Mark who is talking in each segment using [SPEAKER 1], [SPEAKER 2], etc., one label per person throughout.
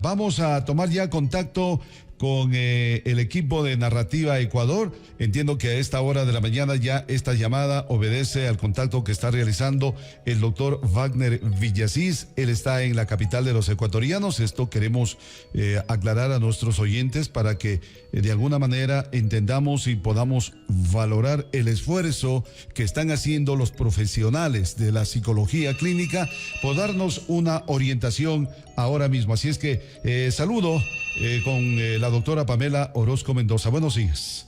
[SPEAKER 1] Vamos a tomar ya contacto con el equipo de Narrativa Ecuador. Entiendo que a esta hora de la mañana ya esta llamada obedece al contacto que está realizando el doctor Wagner Villasís. Él está en la capital de los ecuatorianos. Esto queremos aclarar a nuestros oyentes para que de alguna manera entendamos y podamos valorar el esfuerzo que están haciendo los profesionales de la psicología clínica por darnos una orientación ahora mismo. Así es que saludo con la doctora Pamela Orozco Mendoza. Buenos días.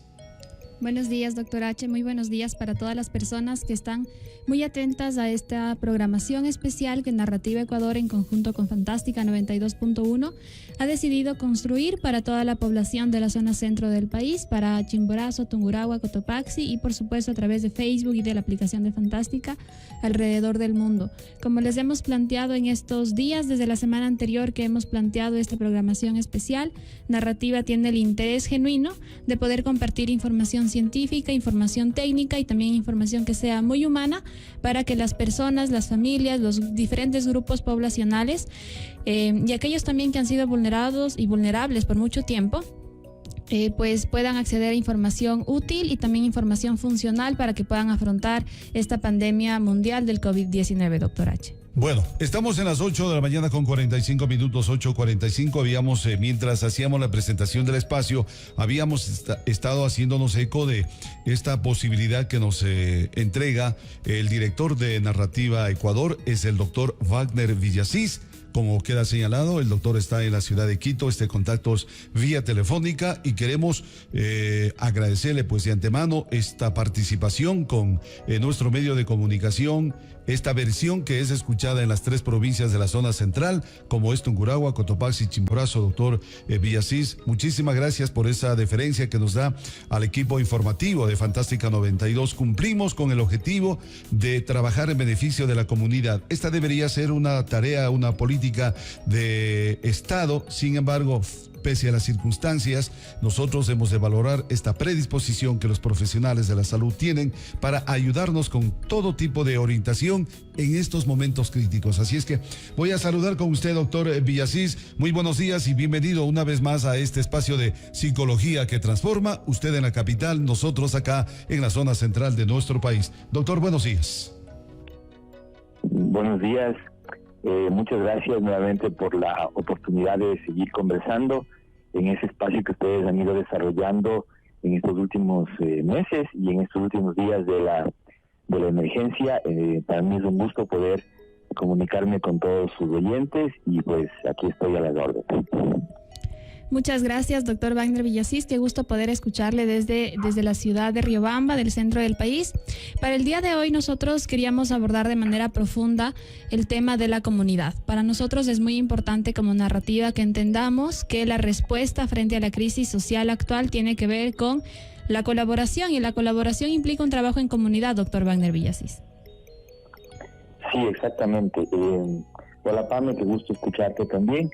[SPEAKER 2] Buenos días, doctor H. Muy buenos días para todas las personas que están muy atentas a esta programación especial que Narrativa Ecuador, en conjunto con Fantástica 92.1, ha decidido construir para toda la población de la zona centro del país, para Chimborazo, Tungurahua, Cotopaxi y, por supuesto, a través de Facebook y de la aplicación de Fantástica alrededor del mundo. Como les hemos planteado en estos días, desde la semana anterior que hemos planteado esta programación especial, Narrativa tiene el interés genuino de poder compartir información científica, información técnica y también información que sea muy humana para que las personas, las familias, los diferentes grupos poblacionales y aquellos también que han sido vulnerados y vulnerables por mucho tiempo, pues puedan acceder a información útil y también información funcional para que puedan afrontar esta pandemia mundial del COVID-19, doctor H.
[SPEAKER 1] Bueno, estamos en las 8 de la mañana con 45 minutos, 8:45. Habíamos, mientras hacíamos la presentación del espacio, habíamos estado haciéndonos eco de esta posibilidad que nos entrega el director de Narrativa Ecuador, es el doctor Wagner Villasís. Como queda señalado, el doctor está en la ciudad de Quito, contactos vía telefónica, y queremos agradecerle pues de antemano esta participación con nuestro medio de comunicación, esta versión que es escuchada en las 3 provincias de la zona central, como es Tungurahua, Cotopaxi y Chimborazo. Doctor Villasís, muchísimas gracias por esa deferencia que nos da al equipo informativo de Fantástica 92. Cumplimos con el objetivo de trabajar en beneficio de la comunidad. Esta debería ser una tarea, una política de Estado. Sin embargo, pese a las circunstancias, nosotros hemos de valorar esta predisposición que los profesionales de la salud tienen para ayudarnos con todo tipo de orientación en estos momentos críticos. Así es que voy a saludar con usted, doctor Villasís. Muy buenos días y bienvenido una vez más a este espacio de psicología que transforma. Usted en la capital, nosotros acá en la zona central de nuestro país. Doctor, buenos días.
[SPEAKER 3] Buenos días. Muchas gracias nuevamente por la oportunidad de seguir conversando en ese espacio que ustedes han ido desarrollando en estos últimos meses y en estos últimos días de la emergencia. Para mí es un gusto poder comunicarme con todos sus oyentes y pues aquí estoy a las órdenes.
[SPEAKER 2] Muchas gracias, doctor Wagner Villasís. Qué gusto poder escucharle desde la ciudad de Riobamba, del centro del país. Para el día de hoy nosotros queríamos abordar de manera profunda el tema de la comunidad. Para nosotros es muy importante como Narrativa que entendamos que la respuesta frente a la crisis social actual tiene que ver con la colaboración, y la colaboración implica un trabajo en comunidad, doctor Wagner Villasís.
[SPEAKER 3] Sí, exactamente. Hola, Pame, qué gusto escucharte también.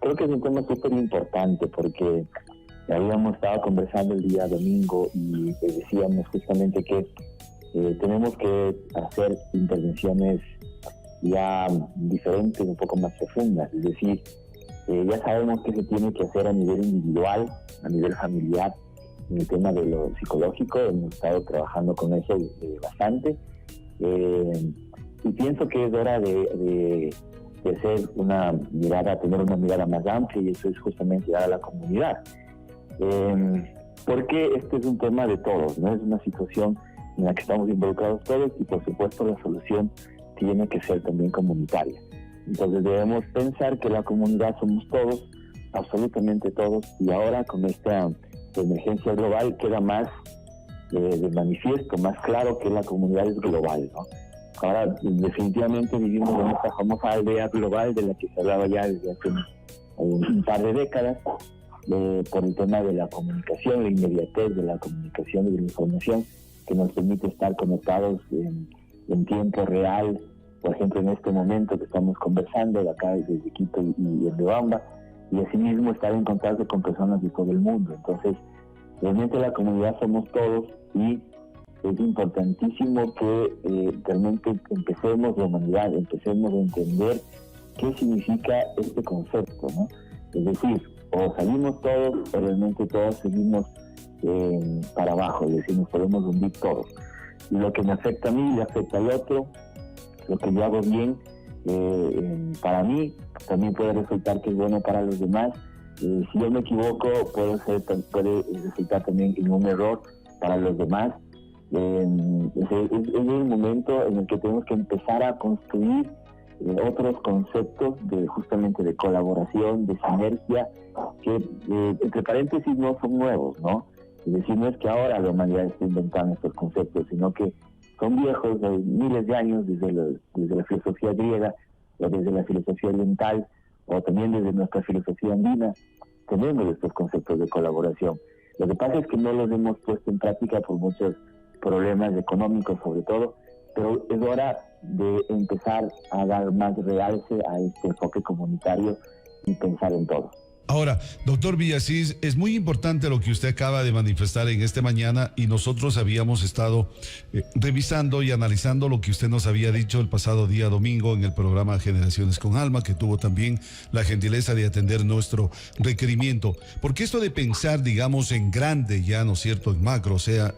[SPEAKER 3] Creo que es un tema súper importante porque habíamos estado conversando el día domingo y decíamos justamente que tenemos que hacer intervenciones ya diferentes, un poco más profundas. Es decir, ya sabemos que se tiene que hacer a nivel individual, a nivel familiar, en el tema de lo psicológico. Hemos estado trabajando con eso bastante y pienso que es hora de hacer una mirada, tener una mirada más amplia, y eso es justamente llegar a la comunidad. Porque este es un tema de todos, ¿no? Es una situación en la que estamos involucrados todos y por supuesto la solución tiene que ser también comunitaria. Entonces debemos pensar que la comunidad somos todos, absolutamente todos, y ahora con esta emergencia global queda más de manifiesto, más claro que la comunidad es global, ¿no? Ahora, definitivamente vivimos en esta famosa aldea global de la que se hablaba ya desde hace un par de décadas, por el tema de la comunicación, la inmediatez de la comunicación y de la información que nos permite estar conectados en tiempo real. Por ejemplo, en este momento que estamos conversando de acá desde Quito y en Riobamba, y asimismo estar en contacto con personas de todo el mundo. Entonces, realmente la comunidad somos todos y es importantísimo que realmente empecemos, la humanidad, empecemos a entender qué significa este concepto, ¿no? Es decir, o salimos todos o realmente todos seguimos para abajo, es decir, nos podemos hundir todos. Lo que me afecta a mí le afecta al otro, lo que yo hago bien para mí también puede resultar que es bueno para los demás. Si yo me equivoco puede resultar también en un error para los demás. Es el momento en el que tenemos que empezar a construir otros conceptos justamente de colaboración, de sinergia, que entre paréntesis no son nuevos, ¿no? Es decir, no es que ahora la humanidad esté inventando estos conceptos, sino que son viejos, de miles de años, desde la filosofía griega, o desde la filosofía oriental, o también desde nuestra filosofía andina, tenemos estos conceptos de colaboración. Lo que pasa es que no los hemos puesto en práctica por muchos problemas económicos sobre todo, pero es hora de empezar a dar más realce a este enfoque comunitario y pensar en todo.
[SPEAKER 1] Ahora, doctor Villasís, es muy importante lo que usted acaba de manifestar en esta mañana y nosotros habíamos estado revisando y analizando lo que usted nos había dicho el pasado día domingo en el programa Generaciones con Alma, que tuvo también la gentileza de atender nuestro requerimiento. Porque esto de pensar, digamos, en grande ya, ¿no es cierto?, en macro, o sea,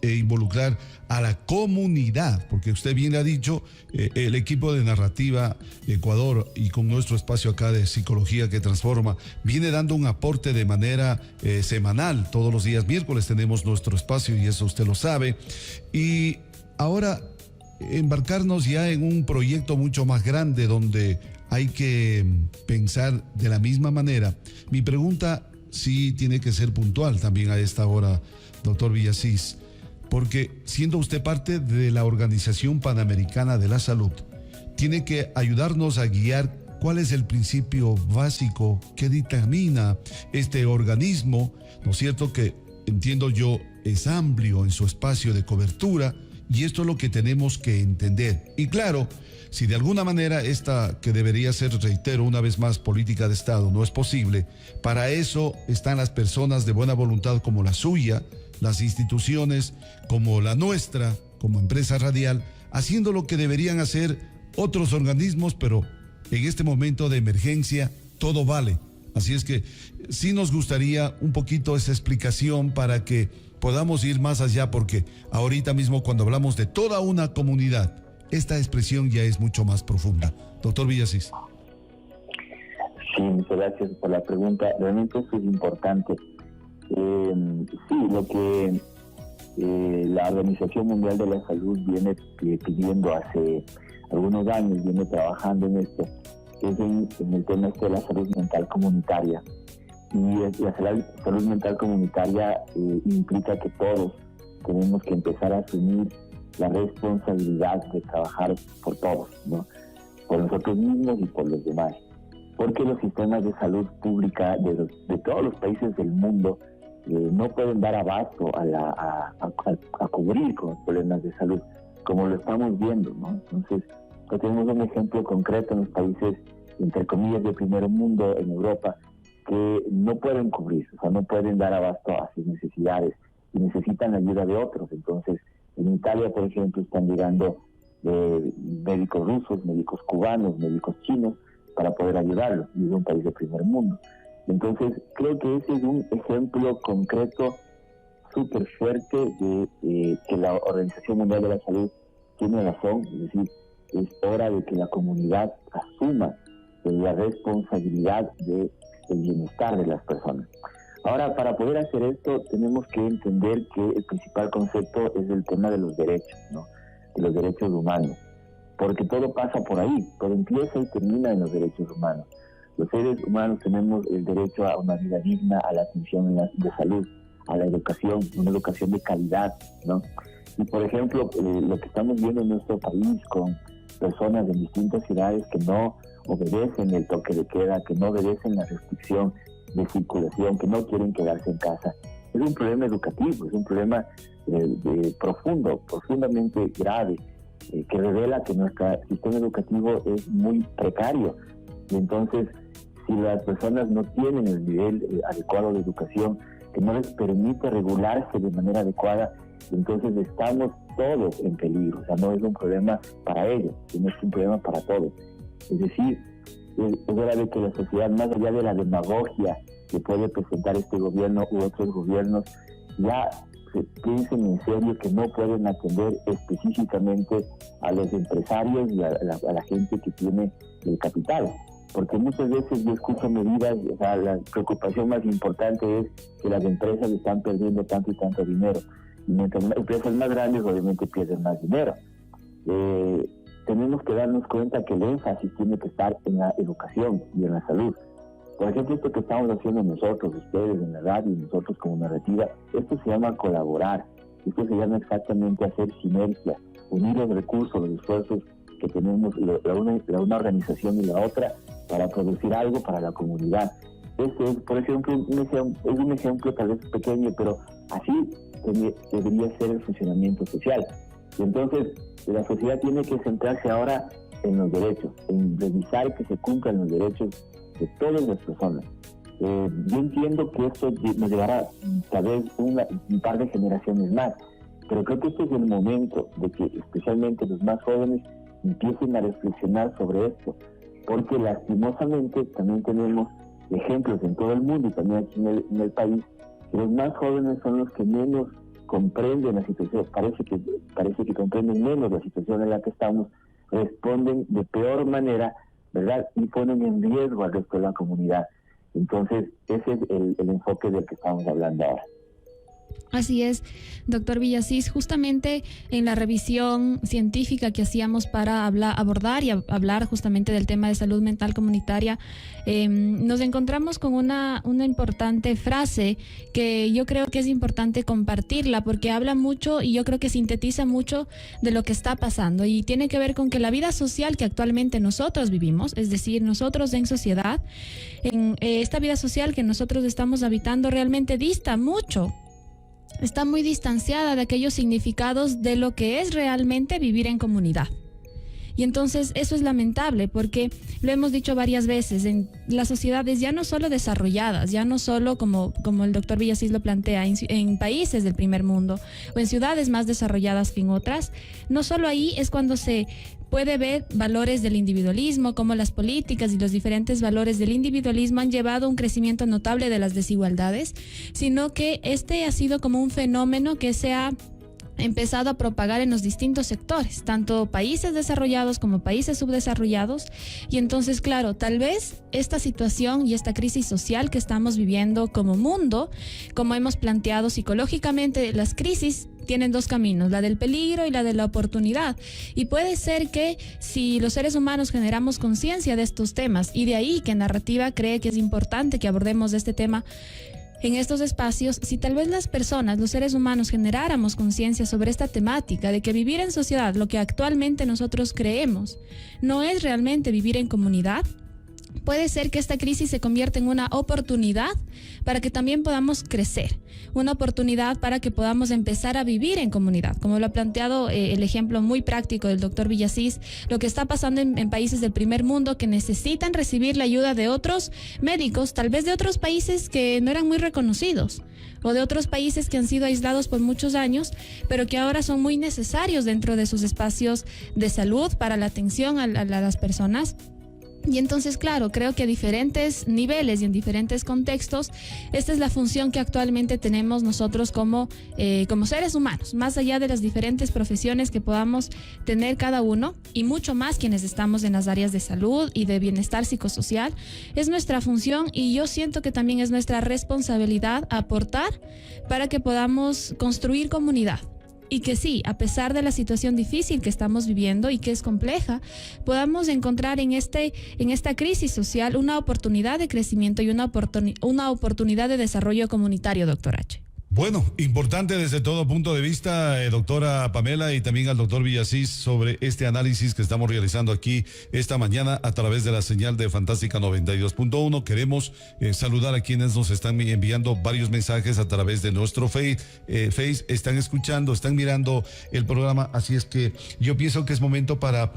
[SPEAKER 1] e involucrar a la comunidad, porque usted bien ha dicho, el equipo de Narrativa Ecuador y con nuestro espacio acá de Psicología que Transforma, viene dando un aporte de manera semanal. Todos los días miércoles tenemos nuestro espacio y eso usted lo sabe. Y ahora embarcarnos ya en un proyecto mucho más grande donde hay que pensar de la misma manera. Mi pregunta sí tiene que ser puntual también a esta hora, doctor Villasís. Porque siendo usted parte de la Organización Panamericana de la Salud, tiene que ayudarnos a guiar cuál es el principio básico que determina este organismo, ¿no es cierto?, que entiendo yo es amplio en su espacio de cobertura, y esto es lo que tenemos que entender. Y claro, si de alguna manera esta que debería ser, reitero una vez más, política de Estado no es posible, para eso están las personas de buena voluntad como la suya, las instituciones como la nuestra, como empresa radial, haciendo lo que deberían hacer otros organismos, pero en este momento de emergencia todo vale. Así es que sí nos gustaría un poquito esa explicación para que podamos ir más allá, porque ahorita mismo cuando hablamos de toda una comunidad, esta expresión ya es mucho más profunda. Doctor Villasís.
[SPEAKER 3] Sí, muchas gracias por la pregunta. Realmente eso es importante. Sí, lo que la Organización Mundial de la Salud viene pidiendo hace algunos años, viene trabajando en esto, es en el tema de la salud mental comunitaria. Y la salud mental comunitaria implica que todos tenemos que empezar a asumir la responsabilidad de trabajar por todos, ¿no? Por nosotros mismos y por los demás. Porque los sistemas de salud pública de todos los países del mundo no pueden dar abasto a cubrir con los problemas de salud, como lo estamos viendo, ¿no? Entonces, pues tenemos un ejemplo concreto en los países, entre comillas, de primer mundo, en Europa, que no pueden cubrir, o sea, no pueden dar abasto a sus necesidades y necesitan la ayuda de otros. Entonces, en Italia, por ejemplo, están llegando médicos rusos, médicos cubanos, médicos chinos, para poder ayudarlos, y es un país de primer mundo. Entonces, creo que ese es un ejemplo concreto súper fuerte de que la Organización Mundial de la Salud tiene razón, es decir, es hora de que la comunidad asuma la responsabilidad del bienestar de las personas. Ahora, para poder hacer esto, tenemos que entender que el principal concepto es el tema de los derechos, ¿no? De los derechos humanos, porque todo pasa por ahí, todo empieza y termina en los derechos humanos. Los seres humanos tenemos el derecho a una vida digna, a la atención de salud, a la educación, una educación de calidad, ¿no? Y por ejemplo, lo que estamos viendo en nuestro país con personas de distintas ciudades que no obedecen el toque de queda, que no obedecen la restricción de circulación, que no quieren quedarse en casa, es un problema educativo, es un problema profundamente grave, que revela que nuestro sistema educativo es muy precario. Y entonces, si las personas no tienen el nivel adecuado de educación, que no les permite regularse de manera adecuada, entonces estamos todos en peligro. O sea, no es un problema para ellos, sino es un problema para todos. Es decir, Es hora de que la sociedad, más allá de la demagogia que puede presentar este gobierno u otros gobiernos, ya se piensen en serio que no pueden atender específicamente a los empresarios y a la gente que tiene el capital. Porque muchas veces yo escucho medidas, o sea, la preocupación más importante es que las empresas están perdiendo tanto y tanto dinero. Y mientras las empresas más grandes obviamente pierden más dinero. Tenemos que darnos cuenta que el énfasis tiene que estar en la educación y en la salud. Por ejemplo, esto que estamos haciendo nosotros, ustedes en la radio y nosotros como narrativa, esto se llama colaborar. Esto se llama exactamente hacer sinergia, unir los recursos, los esfuerzos que tenemos una organización y la otra para producir algo para la comunidad. Este es, por ejemplo, un ejemplo tal vez pequeño, pero así debería ser el funcionamiento social. Y entonces, la sociedad tiene que centrarse ahora en los derechos, en revisar que se cumplan los derechos de todas las personas. Yo entiendo que esto nos llevará tal vez un par de generaciones más, pero creo que este es el momento de que especialmente los más jóvenes empiecen a reflexionar sobre esto, porque lastimosamente también tenemos ejemplos en todo el mundo y también aquí en el país, que los más jóvenes son los que menos comprenden la situación, parece que comprenden menos la situación en la que estamos, responden de peor manera, ¿verdad? Y ponen en riesgo al resto de la comunidad. Entonces, ese es el enfoque del que estamos hablando ahora.
[SPEAKER 2] Así es, doctor Villasís, justamente en la revisión científica que hacíamos para abordar y hablar justamente del tema de salud mental comunitaria, nos encontramos con una importante frase que yo creo que es importante compartirla porque habla mucho y yo creo que sintetiza mucho de lo que está pasando y tiene que ver con que la vida social que actualmente nosotros vivimos, es decir, nosotros en sociedad, en esta vida social que nosotros estamos habitando realmente dista mucho. Está muy distanciada de aquellos significados de lo que es realmente vivir en comunidad. Y entonces eso es lamentable porque lo hemos dicho varias veces, en las sociedades ya no solo desarrolladas, ya no solo como el doctor Villasís lo plantea, en países del primer mundo o en ciudades más desarrolladas que en otras, no solo ahí es cuando se puede ver valores del individualismo, como las políticas y los diferentes valores del individualismo han llevado a un crecimiento notable de las desigualdades, sino que este ha sido como un fenómeno que se ha empezado a propagar en los distintos sectores, tanto países desarrollados como países subdesarrollados. Y entonces, claro, tal vez esta situación y esta crisis social que estamos viviendo como mundo, como hemos planteado psicológicamente, las crisis tienen dos caminos, la del peligro y la de la oportunidad. Y puede ser que si los seres humanos generamos conciencia de estos temas, y de ahí que Narrativa cree que es importante que abordemos este tema en estos espacios, si tal vez las personas, los seres humanos, generáramos conciencia sobre esta temática de que vivir en sociedad, lo que actualmente nosotros creemos, no es realmente vivir en comunidad, puede ser que esta crisis se convierta en una oportunidad para que también podamos crecer, una oportunidad para que podamos empezar a vivir en comunidad, como lo ha planteado el ejemplo muy práctico del doctor Villasís, lo que está pasando en países del primer mundo que necesitan recibir la ayuda de otros médicos, tal vez de otros países que no eran muy reconocidos, o de otros países que han sido aislados por muchos años, pero que ahora son muy necesarios dentro de sus espacios de salud para la atención a las personas. Y entonces, claro, creo que a diferentes niveles y en diferentes contextos, esta es la función que actualmente tenemos nosotros como seres humanos, más allá de las diferentes profesiones que podamos tener cada uno y mucho más quienes estamos en las áreas de salud y de bienestar psicosocial. Es nuestra función y yo siento que también es nuestra responsabilidad aportar para que podamos construir comunidad. Y que sí, a pesar de la situación difícil que estamos viviendo y que es compleja, podamos encontrar en esta crisis social una oportunidad de crecimiento y una oportunidad de desarrollo comunitario, doctor H.
[SPEAKER 1] Bueno, importante desde todo punto de vista, doctora Pamela, y también al doctor Villasís sobre este análisis que estamos realizando aquí esta mañana a través de la señal de Fantástica 92.1. Queremos saludar a quienes nos están enviando varios mensajes a través de nuestro Face, están escuchando, están mirando el programa, así es que yo pienso que es momento para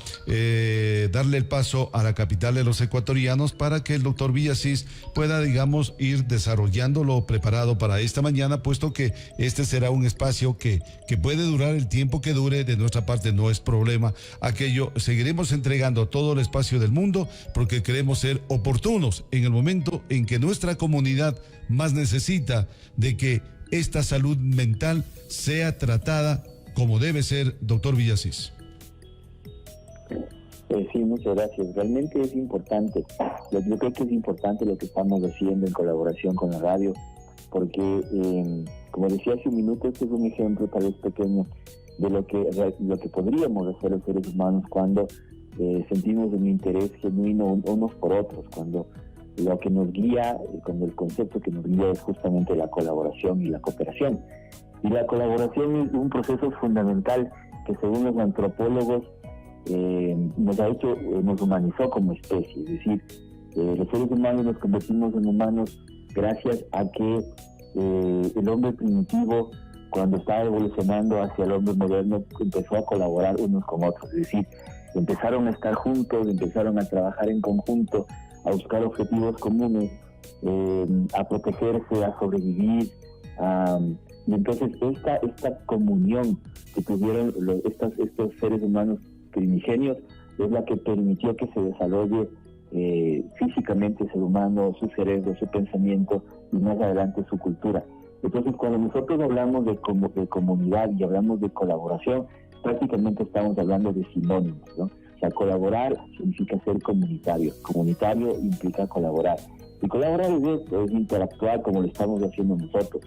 [SPEAKER 1] darle el paso a la capital de los ecuatorianos para que el doctor Villasís pueda, digamos, ir desarrollándolo preparado para esta mañana, puesto supuesto que este será un espacio que puede durar el tiempo que dure. De nuestra parte no es problema. Aquello seguiremos entregando todo el espacio del mundo porque queremos ser oportunos en el momento en que nuestra comunidad más necesita de que esta salud mental sea tratada como debe ser, doctor Villasís.
[SPEAKER 3] Sí, muchas gracias. Realmente es importante. Yo creo que es importante lo que estamos haciendo en colaboración con la radio, porque, como decía hace un minuto, este es un ejemplo tal vez pequeño de lo que podríamos hacer los seres humanos cuando sentimos un interés genuino unos por otros, cuando lo que nos guía, cuando el concepto que nos guía es justamente la colaboración y la cooperación. Y la colaboración es un proceso fundamental que, según los antropólogos, nos humanizó como especie. Es decir, los seres humanos nos convertimos en humanos gracias a que el hombre primitivo, cuando estaba evolucionando hacia el hombre moderno, empezó a colaborar unos con otros. Es decir, empezaron a estar juntos, empezaron a trabajar en conjunto, a buscar objetivos comunes, a protegerse, a sobrevivir. Y entonces esta comunión que tuvieron estos seres humanos primigenios es la que permitió que se desarrolle físicamente el ser humano, su cerebro, su pensamiento y más adelante su cultura. Entonces, cuando nosotros hablamos de comunidad y hablamos de colaboración, prácticamente estamos hablando de sinónimos, ¿no? O sea, colaborar significa ser comunitario. Comunitario implica colaborar. Y colaborar es esto, es interactuar como lo estamos haciendo nosotros.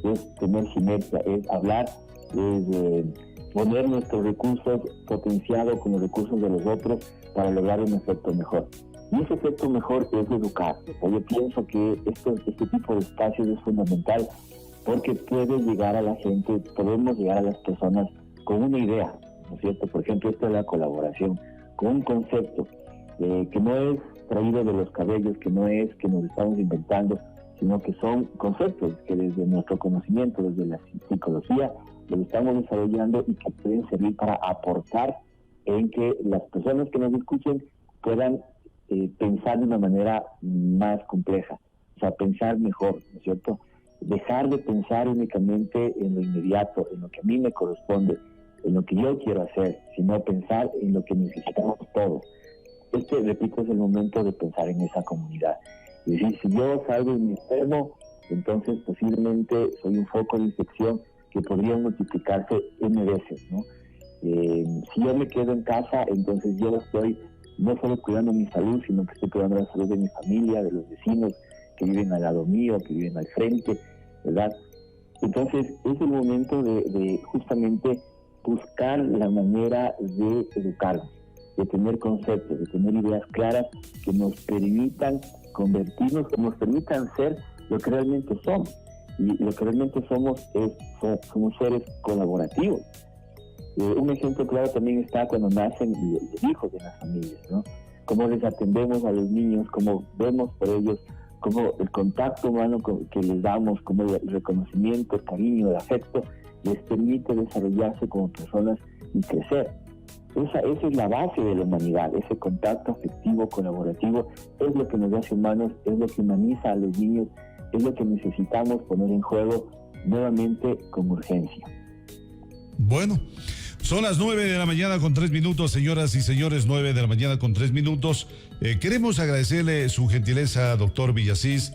[SPEAKER 3] Es tener sinergia, es hablar, es poner nuestros recursos potenciados con los recursos de los otros para lograr un efecto mejor. Y ese efecto mejor es educar. Yo pienso que este tipo de espacios es fundamental porque puede llegar a la gente, podemos llegar a las personas con una idea, ¿no es cierto? Por ejemplo, esto es la colaboración, con un concepto que no es traído de los cabellos, que no es que nos estamos inventando, sino que son conceptos que desde nuestro conocimiento, desde la psicología, los estamos desarrollando y que pueden servir para aportar en que las personas que nos escuchen puedan pensar de una manera más compleja, o sea, pensar mejor, ¿no es cierto? Dejar de pensar únicamente en lo inmediato, en lo que a mí me corresponde, en lo que yo quiero hacer, sino pensar en lo que necesitamos todos. Repito, es el momento de pensar en esa comunidad. Es decir, si yo salgo y me enfermo, entonces posiblemente soy un foco de infección que podría multiplicarse N veces, ¿no? Si yo me quedo en casa, entonces yo estoy no solo cuidando mi salud, sino que estoy cuidando la salud de mi familia, de los vecinos que viven al lado mío, que viven al frente, ¿verdad? Entonces es el momento de justamente buscar la manera de educarnos, de tener conceptos, de tener ideas claras que nos permitan convertirnos, que nos permitan ser lo que realmente somos. Y lo que realmente somos somos seres colaborativos. Un ejemplo claro también está cuando nacen los hijos de las familias, ¿no? Cómo les atendemos a los niños, cómo vemos por ellos, cómo el contacto humano que les damos, cómo el reconocimiento, el cariño, el afecto, les permite desarrollarse como personas y crecer. Esa es la base de la humanidad, ese contacto afectivo, colaborativo, es lo que nos hace humanos, es lo que humaniza a los niños, es lo que necesitamos poner en juego nuevamente con urgencia.
[SPEAKER 1] Bueno, son las 9 de la mañana con 3 minutos, señoras y señores, 9 de la mañana con 3 minutos. Queremos agradecerle su gentileza, doctor Villasís,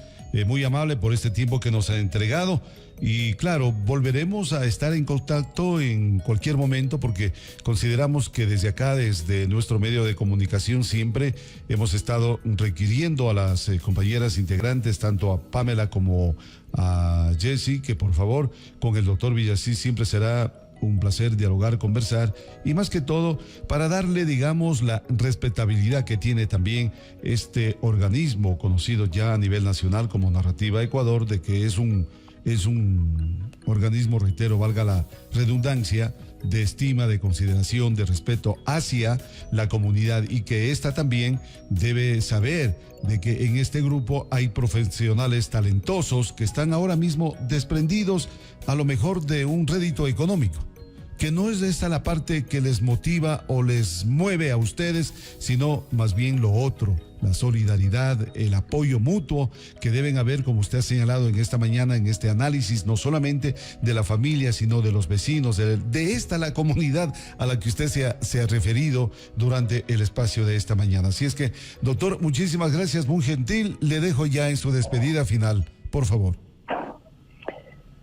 [SPEAKER 1] muy amable por este tiempo que nos ha entregado. Y claro, volveremos a estar en contacto en cualquier momento porque consideramos que desde acá, desde nuestro medio de comunicación, siempre hemos estado requiriendo a las compañeras integrantes, tanto a Pamela como a Jessie, que por favor, con el doctor Villasís siempre será un placer dialogar, conversar y más que todo para darle, digamos, la respetabilidad que tiene también este organismo conocido ya a nivel nacional como Narrativa Ecuador, de que es un organismo, reitero, valga la redundancia, de estima, de consideración, de respeto hacia la comunidad y que ésta también debe saber de que en este grupo hay profesionales talentosos que están ahora mismo desprendidos a lo mejor de un rédito económico, que no es esta la parte que les motiva o les mueve a ustedes, sino más bien lo otro, la solidaridad, el apoyo mutuo que deben haber, como usted ha señalado en esta mañana, en este análisis, no solamente de la familia, sino de los vecinos, de esta la comunidad a la que usted se ha referido durante el espacio de esta mañana. Así es que, doctor, muchísimas gracias, muy gentil. Le dejo ya en su despedida final, por favor.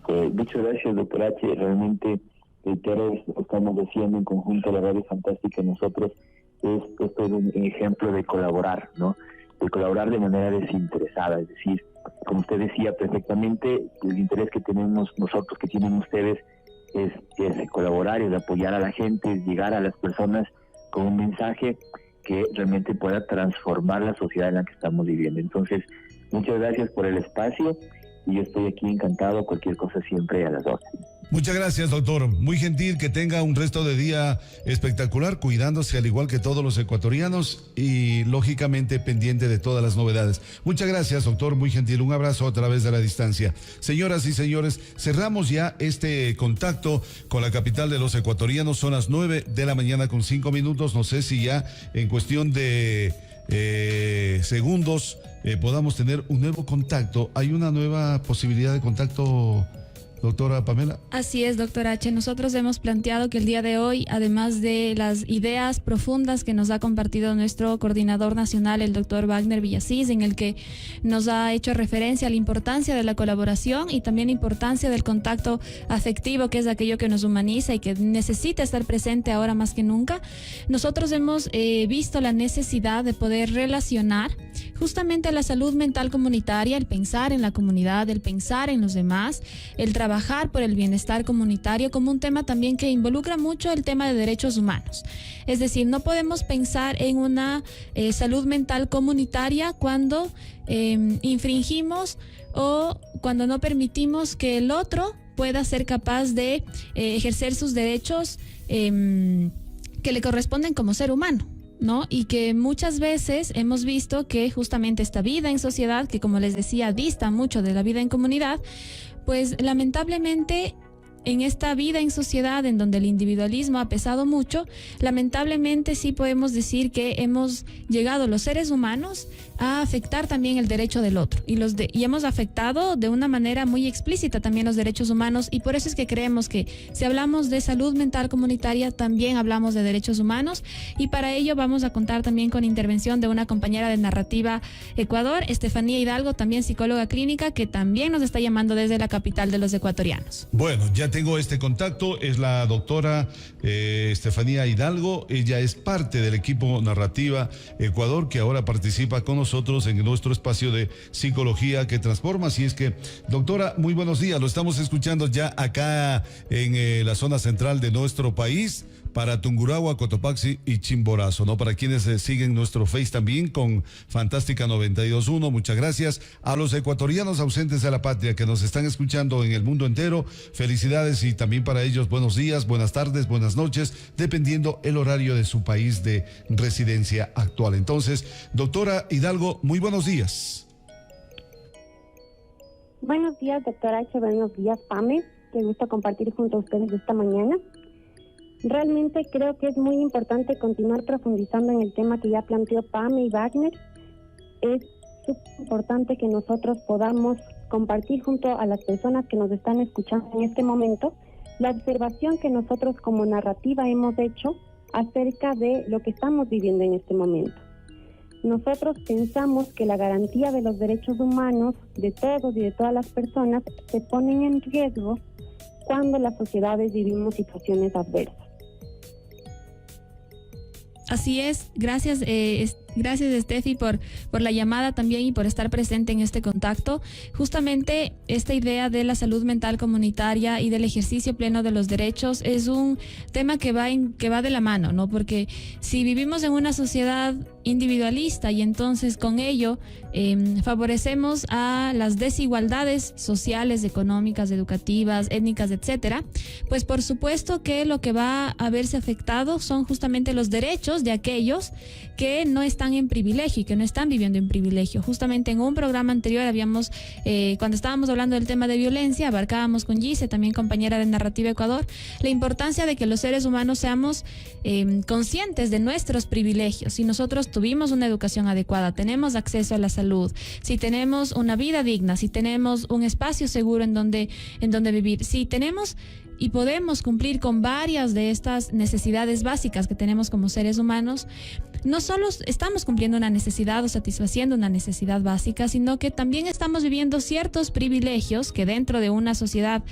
[SPEAKER 3] Muchas gracias, doctor H. Realmente, reitero, estamos haciendo en conjunto la Radio Fantástica. Nosotros esto es un ejemplo de colaborar, ¿no? De colaborar de manera desinteresada, es decir, como usted decía perfectamente, el interés que tenemos nosotros, que tienen ustedes, es colaborar, es apoyar a la gente, es llegar a las personas con un mensaje que realmente pueda transformar la sociedad en la que estamos viviendo. Entonces, muchas gracias por el espacio y yo estoy aquí encantado, cualquier cosa siempre a las órdenes.
[SPEAKER 1] Muchas gracias, doctor. Muy gentil, que tenga un resto de día espectacular, cuidándose al igual que todos los ecuatorianos y lógicamente pendiente de todas las novedades. Muchas gracias, doctor. Muy gentil. Un abrazo a través de la distancia. Señoras y señores, cerramos ya este contacto con la capital de los ecuatorianos. Son las 9:05 a.m. No sé si ya en cuestión de segundos podamos tener un nuevo contacto. ¿Hay una nueva posibilidad de contacto, doctora Pamela?
[SPEAKER 2] Así es, doctor H. Nosotros hemos planteado que el día de hoy, además de las ideas profundas que nos ha compartido nuestro coordinador nacional, el doctor Wagner Villasís, en el que nos ha hecho referencia a la importancia de la colaboración y también la importancia del contacto afectivo, que es aquello que nos humaniza y que necesita estar presente ahora más que nunca, nosotros hemos visto la necesidad de poder relacionar justamente la salud mental comunitaria, el pensar en la comunidad, el pensar en los demás, el trabajar por el bienestar comunitario como un tema también que involucra mucho el tema de derechos humanos. Es decir, no podemos pensar en una salud mental comunitaria cuando infringimos o cuando no permitimos que el otro pueda ser capaz de ejercer sus derechos que le corresponden como ser humano, ¿no? Y que muchas veces hemos visto que justamente esta vida en sociedad, que como les decía, dista mucho de la vida en comunidad, pues lamentablemente en esta vida en sociedad en donde el individualismo ha pesado mucho, lamentablemente sí podemos decir que hemos llegado los seres humanos a afectar también el derecho del otro y hemos afectado de una manera muy explícita también los derechos humanos, y por eso es que creemos que si hablamos de salud mental comunitaria también hablamos de derechos humanos, y para ello vamos a contar también con intervención de una compañera de Narrativa Ecuador, Estefanía Hidalgo, también psicóloga clínica, que también nos está llamando desde la capital de los ecuatorianos.
[SPEAKER 1] Bueno, ya tengo este contacto, es la doctora Estefanía Hidalgo. Ella es parte del equipo Narrativa Ecuador, que ahora participa con nosotros en nuestro espacio de Psicología que Transforma. Así es que, doctora, muy buenos días. Lo estamos escuchando ya acá en la zona central de nuestro país, para Tungurahua, Cotopaxi y Chimborazo, ¿no? Para quienes siguen nuestro Face también con Fantástica 92.1, muchas gracias. A los ecuatorianos ausentes de la patria que nos están escuchando en el mundo entero, felicidades, y también para ellos buenos días, buenas tardes, buenas noches, dependiendo el horario de su país de residencia actual. Entonces, doctora Hidalgo, muy buenos días.
[SPEAKER 4] Buenos días, doctor H. Buenos días, Pame. Qué gusto compartir junto a ustedes esta mañana. Realmente creo que es muy importante continuar profundizando en el tema que ya planteó Pame y Wagner. Es súper importante que nosotros podamos compartir junto a las personas que nos están escuchando en este momento la observación que nosotros como narrativa hemos hecho acerca de lo que estamos viviendo en este momento. Nosotros pensamos que la garantía de los derechos humanos de todos y de todas las personas se ponen en riesgo cuando las sociedades vivimos situaciones adversas.
[SPEAKER 2] Así es, gracias Estefi por la llamada también y por estar presente en este contacto. Justamente esta idea de la salud mental comunitaria y del ejercicio pleno de los derechos es un tema que va de la mano, ¿no? Porque si vivimos en una sociedad individualista y entonces con ello favorecemos a las desigualdades sociales, económicas, educativas, étnicas, etcétera, pues por supuesto que lo que va a verse afectado son justamente los derechos de aquellos que no están están en privilegio y que no están viviendo en privilegio. Justamente en un programa anterior habíamos, cuando estábamos hablando del tema de violencia, abarcábamos con Gise, también compañera de Narrativa Ecuador, la importancia de que los seres humanos seamos conscientes de nuestros privilegios. Si nosotros tuvimos una educación adecuada, tenemos acceso a la salud, si tenemos una vida digna, si tenemos un espacio seguro en donde vivir, si tenemos y podemos cumplir con varias de estas necesidades básicas que tenemos como seres humanos, no solo estamos cumpliendo una necesidad o satisfaciendo una necesidad básica, sino que también estamos viviendo ciertos privilegios que dentro de una sociedad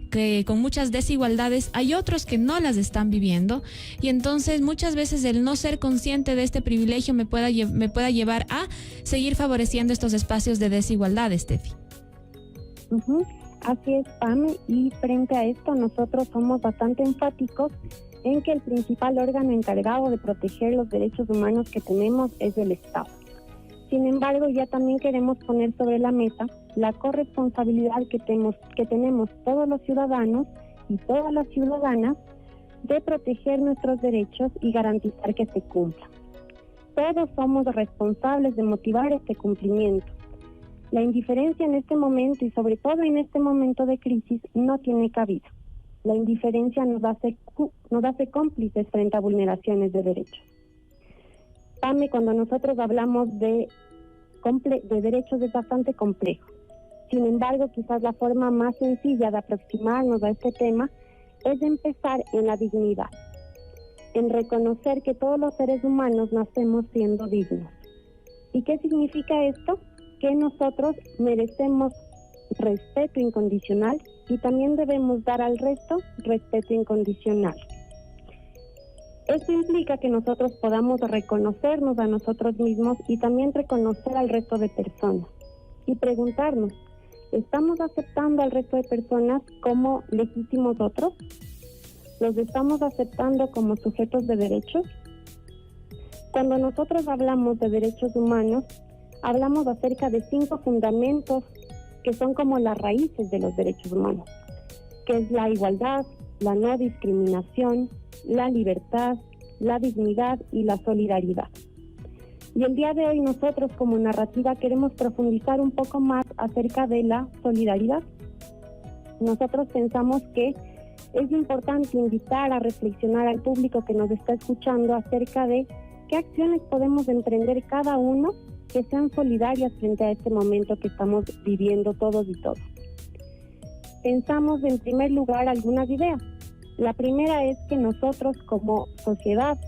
[SPEAKER 2] que con muchas desigualdades hay otros que no las están viviendo, y entonces muchas veces el no ser consciente de este privilegio me pueda llevar a seguir favoreciendo estos espacios de desigualdad, Estefi.
[SPEAKER 4] Así es, Pam, y frente a esto nosotros somos bastante enfáticos en que el principal órgano encargado de proteger los derechos humanos que tenemos es el Estado. Sin embargo, ya también queremos poner sobre la mesa la corresponsabilidad que tenemos todos los ciudadanos y todas las ciudadanas de proteger nuestros derechos y garantizar que se cumplan. Todos somos responsables de motivar este cumplimiento. La indiferencia en este momento, y sobre todo en este momento de crisis, no tiene cabida. La indiferencia nos hace cómplices frente a vulneraciones de derechos. Pame, cuando nosotros hablamos de derechos es bastante complejo. Sin embargo, quizás la forma más sencilla de aproximarnos a este tema es empezar en la dignidad, en reconocer que todos los seres humanos nacemos siendo dignos. ¿Y qué significa esto? Que nosotros merecemos respeto incondicional y también debemos dar al resto respeto incondicional. Esto implica que nosotros podamos reconocernos a nosotros mismos y también reconocer al resto de personas y preguntarnos, ¿estamos aceptando al resto de personas como legítimos otros? ¿Los estamos aceptando como sujetos de derechos? Cuando nosotros hablamos de derechos humanos, hablamos acerca de 5 fundamentos que son como las raíces de los derechos humanos, que es la igualdad, la no discriminación, la libertad, la dignidad y la solidaridad. Y el día de hoy nosotros como narrativa queremos profundizar un poco más acerca de la solidaridad. Nosotros pensamos que es importante invitar a reflexionar al público que nos está escuchando acerca de qué acciones podemos emprender cada uno que sean solidarias frente a este momento que estamos viviendo todos y todas. Pensamos en primer lugar algunas ideas. La primera es que nosotros como sociedad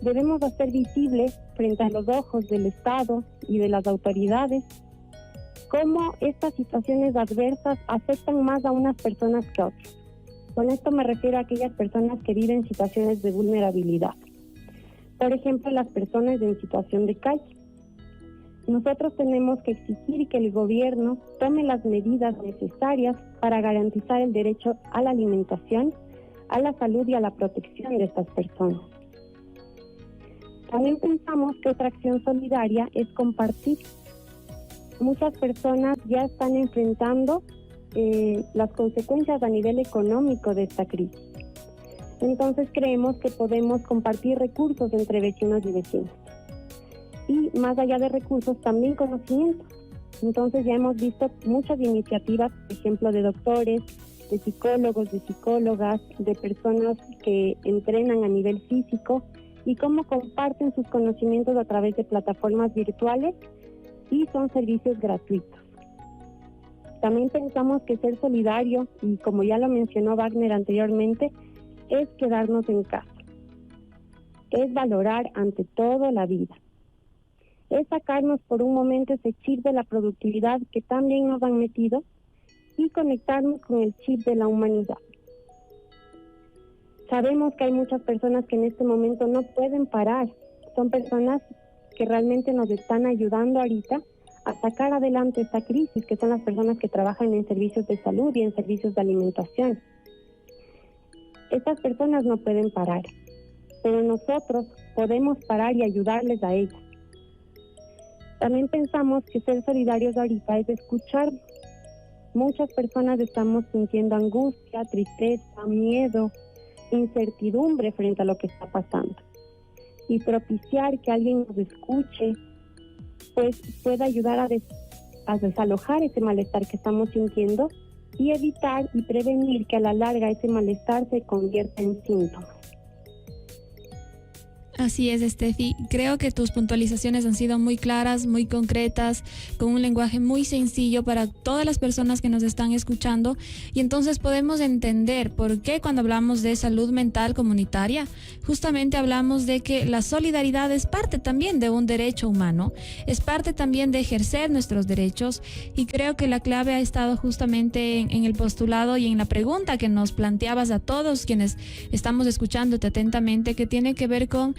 [SPEAKER 4] debemos hacer visible frente a los ojos del Estado y de las autoridades cómo estas situaciones adversas afectan más a unas personas que a otras. Con esto me refiero a aquellas personas que viven situaciones de vulnerabilidad. Por ejemplo, las personas en situación de calle. Nosotros tenemos que exigir que el gobierno tome las medidas necesarias para garantizar el derecho a la alimentación, a la salud y a la protección de estas personas. También pensamos que otra acción solidaria es compartir. Muchas personas ya están enfrentando las consecuencias a nivel económico de esta crisis. Entonces creemos que podemos compartir recursos entre vecinos y vecinas. Y más allá de recursos, también conocimientos. Entonces ya hemos visto muchas iniciativas, por ejemplo, de doctores, de psicólogos, de psicólogas, de personas que entrenan a nivel físico y cómo comparten sus conocimientos a través de plataformas virtuales y son servicios gratuitos. También pensamos que ser solidario, y como ya lo mencionó Wagner anteriormente, es quedarnos en casa. Es valorar ante todo la vida. Es sacarnos por un momento ese chip de la productividad que también nos han metido y conectarnos con el chip de la humanidad. Sabemos que hay muchas personas que en este momento no pueden parar. Son personas que realmente nos están ayudando ahorita a sacar adelante esta crisis, que son las personas que trabajan en servicios de salud y en servicios de alimentación. Estas personas no pueden parar, pero nosotros podemos parar y ayudarles a ellas. También pensamos que ser solidarios ahorita es escuchar. Muchas personas estamos sintiendo angustia, tristeza, miedo, incertidumbre frente a lo que está pasando. y propiciar que alguien nos escuche, pues pueda ayudar a desalojar ese malestar que estamos sintiendo y evitar y prevenir que a la larga ese malestar se convierta en síntomas.
[SPEAKER 2] Así es, Steffi. Creo que tus puntualizaciones han sido muy claras, muy concretas, con un lenguaje muy sencillo para todas las personas que nos están escuchando. Y entonces podemos entender por qué cuando hablamos de salud mental comunitaria, justamente hablamos de que la solidaridad es parte también de un derecho humano, es parte también de ejercer nuestros derechos. Y creo que la clave ha estado justamente en el postulado y en la pregunta que nos planteabas a todos quienes estamos escuchándote atentamente, que tiene que ver con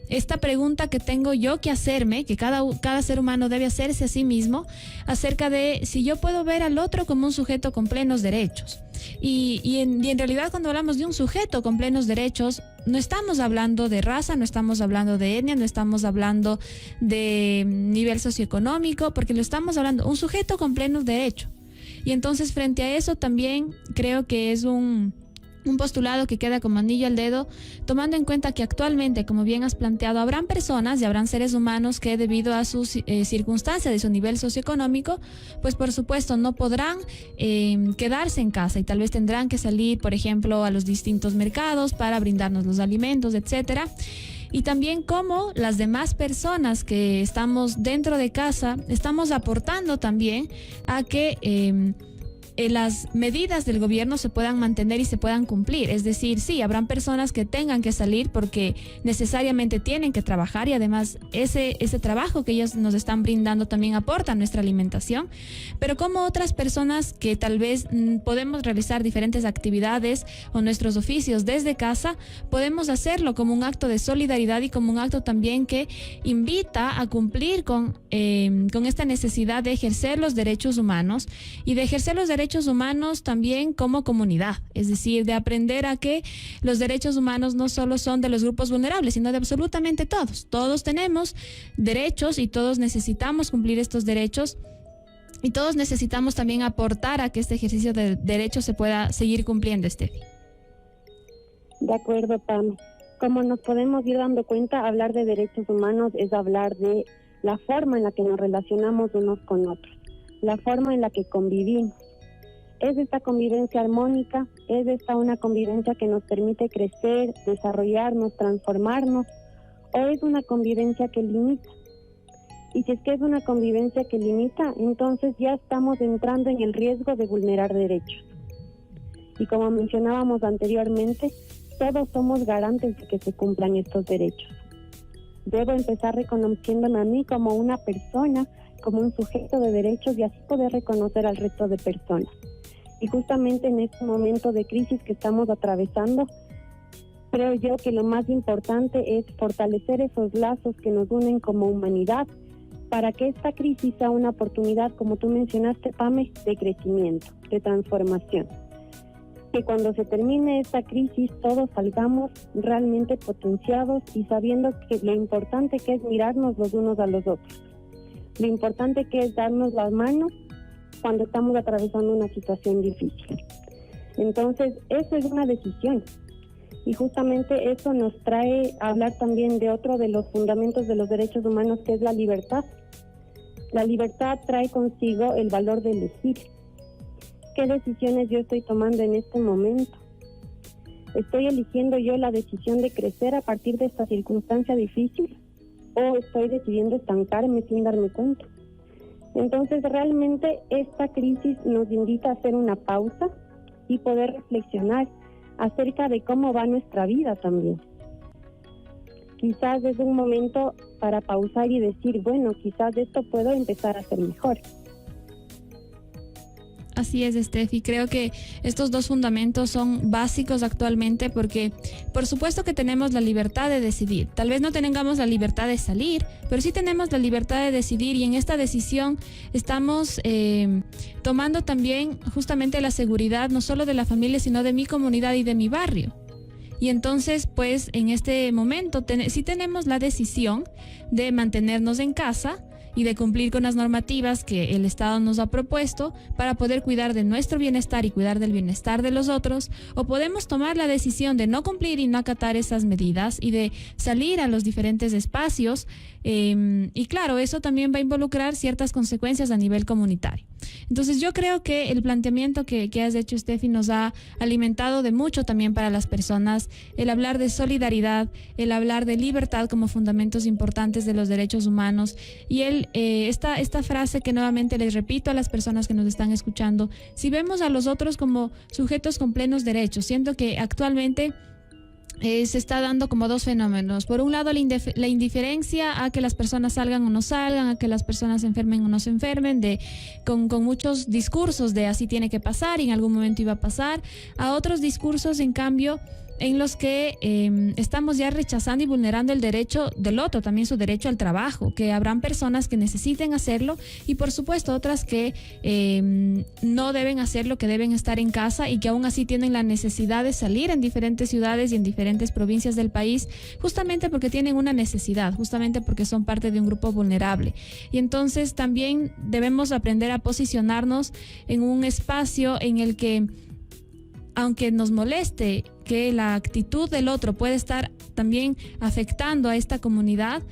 [SPEAKER 2] esta pregunta que tengo yo que hacerme, que cada ser humano debe hacerse a sí mismo, acerca de si yo puedo ver al otro como un sujeto con plenos derechos. Y en realidad, cuando hablamos de un sujeto con plenos derechos, no estamos hablando de raza, no estamos hablando de etnia, no estamos hablando de nivel socioeconómico, porque lo estamos hablando de un sujeto con plenos derechos. Y entonces, frente a eso, también creo que es un postulado que queda como anillo al dedo, tomando en cuenta que actualmente, como bien has planteado, habrán personas y habrán seres humanos que debido a sus circunstancias, de su nivel socioeconómico, pues por supuesto no podrán quedarse en casa y tal vez tendrán que salir, por ejemplo, a los distintos mercados para brindarnos los alimentos, etcétera. Y también cómo las demás personas que estamos dentro de casa estamos aportando también a que las medidas del gobierno se puedan mantener y se puedan cumplir. Es decir, sí, habrán personas que tengan que salir porque necesariamente tienen que trabajar y además ese trabajo que ellos nos están brindando también aporta a nuestra alimentación, pero como otras personas que tal vez podemos realizar diferentes actividades o nuestros oficios desde casa, podemos hacerlo como un acto de solidaridad y como un acto también que invita a cumplir con esta necesidad de ejercer los derechos humanos y de ejercer los derechos humanos también como comunidad, es decir, de aprender a que los derechos humanos no solo son de los grupos vulnerables, sino de absolutamente todos. Todos tenemos derechos y todos necesitamos cumplir estos derechos y todos necesitamos también aportar a que este ejercicio de derechos se pueda seguir cumpliendo, Steffi.
[SPEAKER 4] De acuerdo, Pam. Como nos podemos ir dando cuenta, hablar de derechos humanos es hablar de la forma en la que nos relacionamos unos con otros, la forma en la que convivimos. ¿Es esta convivencia armónica? ¿Es esta una convivencia que nos permite crecer, desarrollarnos, transformarnos? ¿O es una convivencia que limita? Y si es que es una convivencia que limita, entonces ya estamos entrando en el riesgo de vulnerar derechos. Y como mencionábamos anteriormente, todos somos garantes de que se cumplan estos derechos. Debo empezar reconociéndome a mí como una persona, como un sujeto de derechos y así poder reconocer al resto de personas. Y justamente en este momento de crisis que estamos atravesando, creo yo que lo más importante es fortalecer esos lazos que nos unen como humanidad para que esta crisis sea una oportunidad, como tú mencionaste, Pame, de crecimiento, de transformación. Que cuando se termine esta crisis todos salgamos realmente potenciados y sabiendo que lo importante que es mirarnos los unos a los otros. Lo importante que es darnos las manos cuando estamos atravesando una situación difícil. Entonces, eso es una decisión. Y justamente eso nos trae a hablar también de otro de los fundamentos de los derechos humanos, que es la libertad. La libertad trae consigo el valor de elegir. ¿Qué decisiones yo estoy tomando en este momento? ¿Estoy eligiendo yo la decisión de crecer a partir de esta circunstancia difícil? ¿O estoy decidiendo estancarme sin darme cuenta? Entonces, realmente esta crisis nos invita a hacer una pausa y poder reflexionar acerca de cómo va nuestra vida también. Quizás es un momento para pausar y decir, bueno, quizás esto puedo empezar a hacer mejor.
[SPEAKER 2] Así es, Steffi. Creo que estos dos fundamentos son básicos actualmente porque, por supuesto que tenemos la libertad de decidir. Tal vez no tengamos la libertad de salir, pero sí tenemos la libertad de decidir y en esta decisión estamos tomando también justamente la seguridad no solo de la familia, sino de mi comunidad y de mi barrio. Y entonces, pues, en este momento sí tenemos la decisión de mantenernos en casa y de cumplir con las normativas que el Estado nos ha propuesto para poder cuidar de nuestro bienestar y cuidar del bienestar de los otros, o podemos tomar la decisión de no cumplir y no acatar esas medidas y de salir a los diferentes espacios, y claro, eso también va a involucrar ciertas consecuencias a nivel comunitario. Entonces yo creo que el planteamiento que has hecho, Steffi, nos ha alimentado de mucho también para las personas, el hablar de solidaridad, el hablar de libertad como fundamentos importantes de los derechos humanos, y esta frase que nuevamente les repito a las personas que nos están escuchando: si vemos a los otros como sujetos con plenos derechos. Siento que actualmente se está dando como dos fenómenos. Por un lado, la indiferencia a que las personas salgan o no salgan, a que las personas se enfermen o no se enfermen, con muchos discursos de así tiene que pasar y en algún momento iba a pasar, a otros discursos, en cambio, en los que estamos ya rechazando y vulnerando el derecho del otro, también su derecho al trabajo, que habrán personas que necesiten hacerlo y por supuesto otras que no deben hacerlo, que deben estar en casa y que aún así tienen la necesidad de salir en diferentes ciudades y en diferentes provincias del país, justamente porque tienen una necesidad, justamente porque son parte de un grupo vulnerable. Y entonces también debemos aprender a posicionarnos en un espacio en el que, aunque nos moleste que la actitud del otro puede estar también afectando a esta comunidad,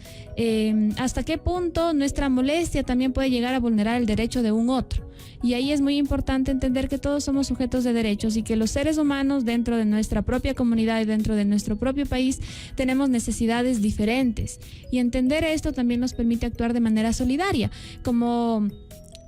[SPEAKER 2] hasta qué punto nuestra molestia también puede llegar a vulnerar el derecho de un otro. Y ahí es muy importante entender que todos somos sujetos de derechos y que los seres humanos dentro de nuestra propia comunidad y dentro de nuestro propio país tenemos necesidades diferentes. Y entender esto también nos permite actuar de manera solidaria, como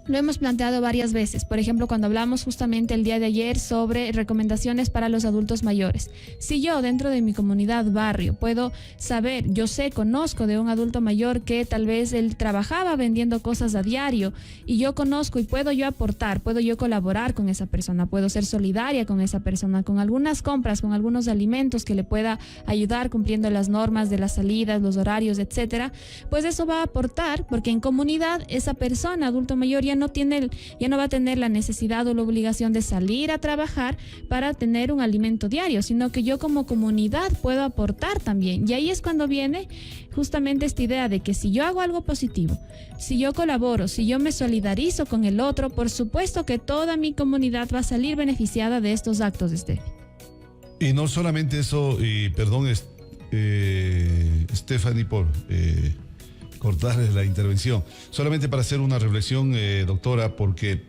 [SPEAKER 2] lo hemos planteado varias veces. Por ejemplo, cuando hablamos justamente el día de ayer sobre recomendaciones para los adultos mayores. Si yo dentro de mi comunidad, barrio, puedo saber, conozco de un adulto mayor que tal vez él trabajaba vendiendo cosas a diario y yo conozco y puedo yo aportar, puedo yo colaborar con esa persona, puedo ser solidaria con esa persona, con algunas compras, con algunos alimentos que le pueda ayudar cumpliendo las normas de las salidas, los horarios, etcétera, pues eso va a aportar, porque en comunidad esa persona, adulto mayor, ya no va a tener la necesidad o la obligación de salir a trabajar para tener un alimento diario, sino que yo como comunidad puedo aportar también. Y ahí es cuando viene justamente esta idea de que si yo hago algo positivo, si yo colaboro, si yo me solidarizo con el otro, por supuesto que toda mi comunidad va a salir beneficiada de estos actos, Steffi.
[SPEAKER 1] Y no solamente eso, y perdón, Stephanie, por cortarles la intervención, solamente para hacer una reflexión, doctora, porque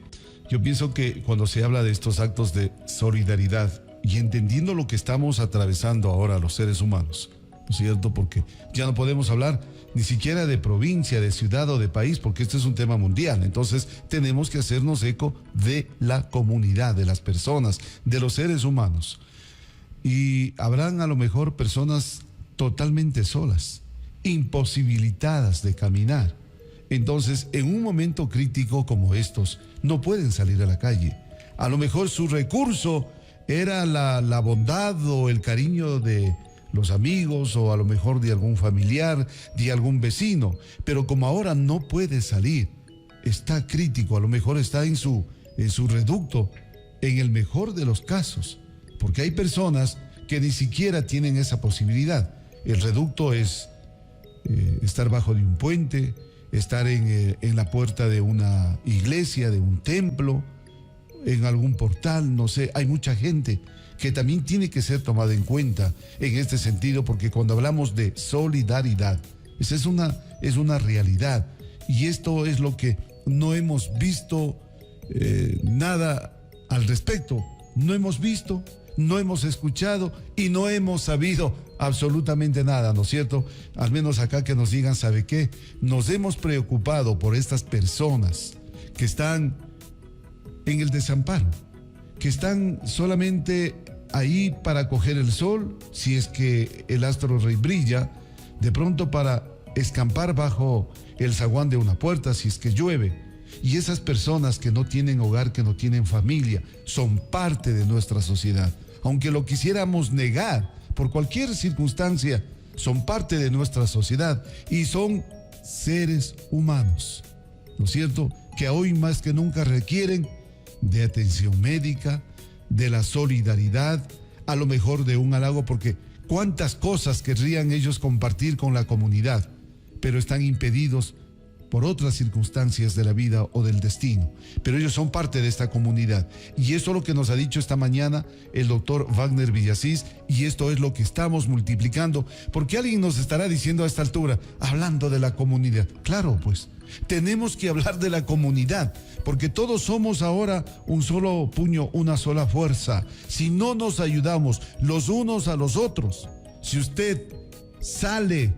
[SPEAKER 1] yo pienso que cuando se habla de estos actos de solidaridad y entendiendo lo que estamos atravesando ahora los seres humanos, ¿no es cierto? Porque ya no podemos hablar ni siquiera de provincia, de ciudad o de país, porque este es un tema mundial. Entonces tenemos que hacernos eco de la comunidad, de las personas, de los seres humanos. Y habrán a lo mejor personas totalmente solas, imposibilitadas de caminar. Entonces, en un momento crítico como estos, no pueden salir a la calle. A lo mejor su recurso era la bondad o el cariño de los amigos o a lo mejor de algún familiar, de algún vecino, pero como ahora no puede salir, está crítico, a lo mejor está en su reducto, en el mejor de los casos, porque hay personas que ni siquiera tienen esa posibilidad. El reducto es estar bajo de un puente, estar en la puerta de una iglesia, de un templo, en algún portal, no sé. Hay mucha gente que también tiene que ser tomada en cuenta en este sentido, porque cuando hablamos de solidaridad, esa es una realidad, y esto es lo que no hemos visto nada al respecto. No hemos visto, no hemos escuchado y no hemos sabido absolutamente nada, ¿no es cierto? Al menos acá que nos digan, ¿sabe qué? Nos hemos preocupado por estas personas que están en el desamparo, que están solamente ahí para coger el sol, si es que el astro rey brilla, de pronto para escampar bajo el zaguán de una puerta si es que llueve. Y esas personas que no tienen hogar, que no tienen familia, son parte de nuestra sociedad. Aunque lo quisiéramos negar por cualquier circunstancia, son parte de nuestra sociedad y son seres humanos, ¿no es cierto? Que hoy más que nunca requieren de atención médica, de la solidaridad, a lo mejor de un halago, porque cuántas cosas querrían ellos compartir con la comunidad, pero están impedidos por otras circunstancias de la vida o del destino, pero ellos son parte de esta comunidad. Y eso es lo que nos ha dicho esta mañana el doctor Wagner Villasís, y esto es lo que estamos multiplicando, porque alguien nos estará diciendo a esta altura, hablando de la comunidad. Claro, pues, tenemos que hablar de la comunidad, porque todos somos ahora un solo puño, una sola fuerza. Si no nos ayudamos los unos a los otros, si usted sale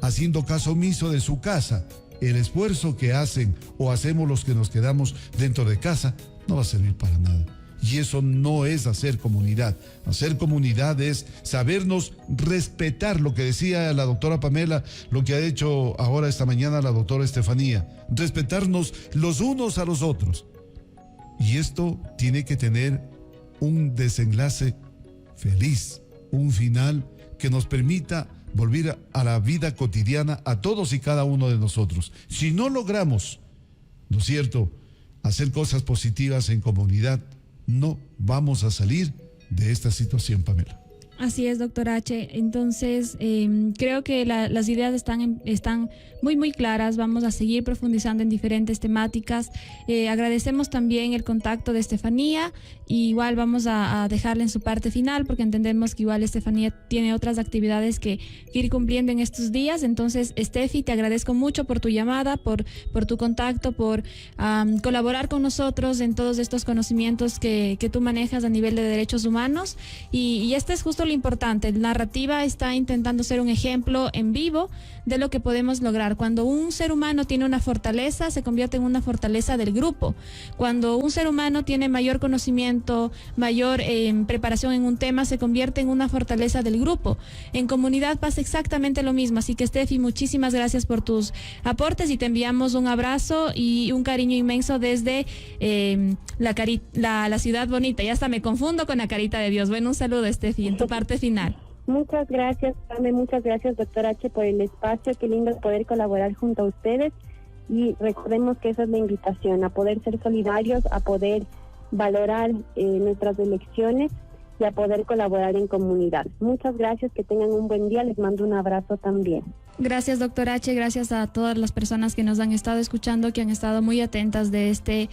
[SPEAKER 1] haciendo caso omiso de su casa, el esfuerzo que hacen o hacemos los que nos quedamos dentro de casa no va a servir para nada. Y eso no es hacer comunidad. Hacer comunidad es sabernos respetar, lo que decía la doctora Pamela, lo que ha hecho ahora esta mañana la doctora Estefanía, respetarnos los unos a los otros. Y esto tiene que tener un desenlace feliz, un final que nos permita volver a la vida cotidiana a todos y cada uno de nosotros. Si no logramos, ¿no es cierto?, hacer cosas positivas en comunidad, no vamos a salir de esta situación, Pamela.
[SPEAKER 2] Así es, doctor H. Entonces, creo que las ideas están muy claras. Vamos a seguir profundizando en diferentes temáticas. Agradecemos también el contacto de Estefanía. Y igual vamos a dejarla en su parte final, porque entendemos que igual Estefanía tiene otras actividades que ir cumpliendo en estos días. Entonces, Estefi, te agradezco mucho por tu llamada, por tu contacto, por colaborar con nosotros en todos estos conocimientos que tú manejas a nivel de derechos humanos. Y este es justo lo importante. La narrativa está intentando ser un ejemplo en vivo de lo que podemos lograr. Cuando un ser humano tiene una fortaleza, se convierte en una fortaleza del grupo. Cuando un ser humano tiene mayor conocimiento, mayor preparación en un tema, se convierte en una fortaleza del grupo. En comunidad pasa exactamente lo mismo. Así que, Steffi, muchísimas gracias por tus aportes y te enviamos un abrazo y un cariño inmenso desde la ciudad bonita. Ya hasta me confundo con la carita de Dios. Bueno, un saludo, Steffi, en tu parte final.
[SPEAKER 4] Muchas gracias, Pame, muchas gracias, doctor H, por el espacio. Qué lindo poder colaborar junto a ustedes. Y recordemos que esa es la invitación, a poder ser solidarios, a poder valorar nuestras elecciones y a poder colaborar en comunidad. Muchas gracias, que tengan un buen día. Les mando un abrazo también.
[SPEAKER 2] Gracias, doctor H. Gracias a todas las personas que nos han estado escuchando, que han estado muy atentas de este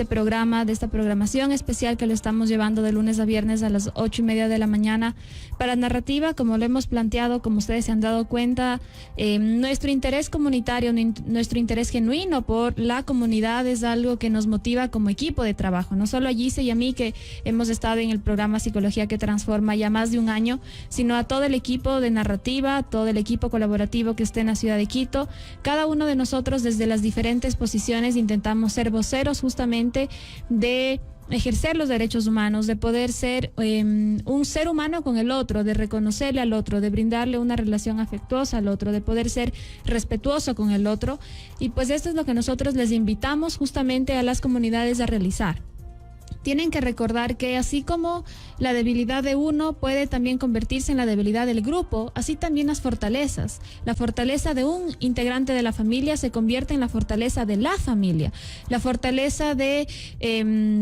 [SPEAKER 2] programa, de esta programación especial que lo estamos llevando de lunes a viernes a las 8:30 de la mañana. Para Narrativa, como lo hemos planteado, como ustedes se han dado cuenta, nuestro interés comunitario, nuestro interés genuino por la comunidad es algo que nos motiva como equipo de trabajo. No solo a Gise y a mí, que hemos estado en el programa Psicología que Transforma ya más de un año, sino a todo el equipo de Narrativa, todo el equipo colaborativo que esté en la ciudad de Quito. Cada uno de nosotros, desde las diferentes posiciones, intentamos ser voceros justamente de ejercer los derechos humanos, de poder ser un ser humano con el otro, de reconocerle al otro, de brindarle una relación afectuosa al otro, de poder ser respetuoso con el otro. Y pues esto es lo que nosotros les invitamos justamente a las comunidades a realizar. Tienen que recordar que así como la debilidad de uno puede también convertirse en la debilidad del grupo, así también las fortalezas. La fortaleza de un integrante de la familia se convierte en la fortaleza de la familia. La fortaleza de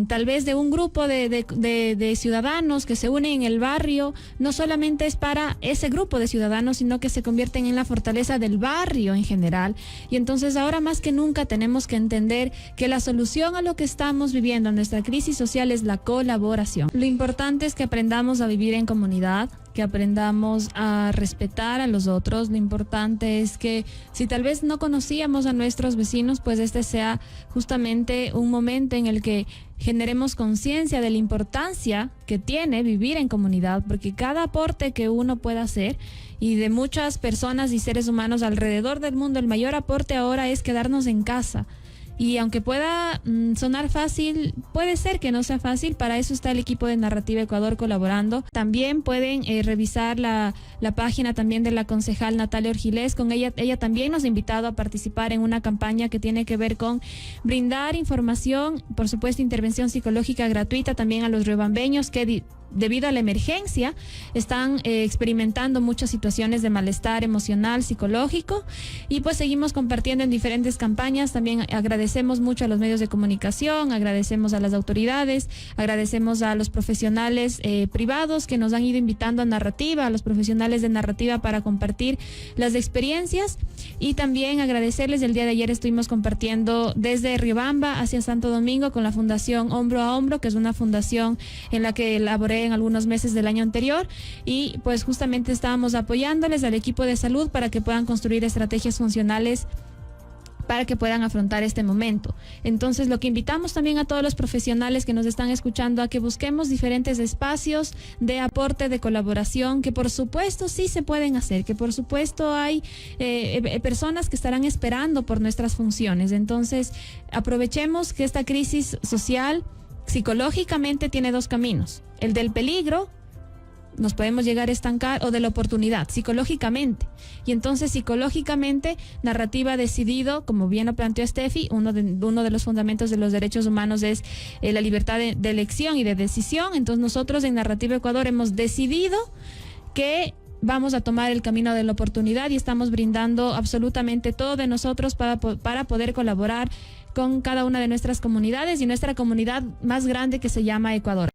[SPEAKER 2] tal vez de un grupo de ciudadanos que se unen en el barrio, no solamente es para ese grupo de ciudadanos, sino que se convierten en la fortaleza del barrio en general. Y entonces ahora más que nunca tenemos que entender que la solución a lo que estamos viviendo, a nuestra crisis social, es la colaboración. Lo importante es que aprendamos a vivir en comunidad, que aprendamos a respetar a los otros. Lo importante es que si tal vez no conocíamos a nuestros vecinos, pues este sea justamente un momento en el que generemos conciencia de la importancia que tiene vivir en comunidad, porque cada aporte que uno pueda hacer, y de muchas personas y seres humanos alrededor del mundo, el mayor aporte ahora es quedarnos en casa. Y aunque pueda sonar fácil, puede ser que no sea fácil. Para eso está el equipo de Narrativa Ecuador colaborando. También pueden revisar la página también de la concejal Natalia Orgilés. Con ella también nos ha invitado a participar en una campaña que tiene que ver con brindar información, por supuesto intervención psicológica gratuita también a los riobambeños que debido a la emergencia, están experimentando muchas situaciones de malestar emocional, psicológico, y pues seguimos compartiendo en diferentes campañas. También agradecemos mucho a los medios de comunicación, agradecemos a las autoridades, agradecemos a los profesionales privados que nos han ido invitando a narrativa, a los profesionales de narrativa para compartir las experiencias, y también agradecerles. El día de ayer estuvimos compartiendo desde Riobamba hacia Santo Domingo con la Fundación Hombro a Hombro, que es una fundación en la que elaboré en algunos meses del año anterior, y pues justamente estábamos apoyándoles al equipo de salud para que puedan construir estrategias funcionales para que puedan afrontar este momento. Entonces, lo que invitamos también a todos los profesionales que nos están escuchando a que busquemos diferentes espacios de aporte, de colaboración, que por supuesto sí se pueden hacer, que por supuesto hay personas que estarán esperando por nuestras funciones. Entonces, aprovechemos que esta crisis social psicológicamente tiene dos caminos: el del peligro, nos podemos llegar a estancar, o de la oportunidad, psicológicamente. Y entonces, psicológicamente, Narrativa ha decidido, como bien lo planteó Steffi, uno de los fundamentos de los derechos humanos es la libertad de elección y de decisión. Entonces, nosotros en Narrativa Ecuador hemos decidido que vamos a tomar el camino de la oportunidad y estamos brindando absolutamente todo de nosotros para poder colaborar con cada una de nuestras comunidades y nuestra comunidad más grande, que se llama Ecuador.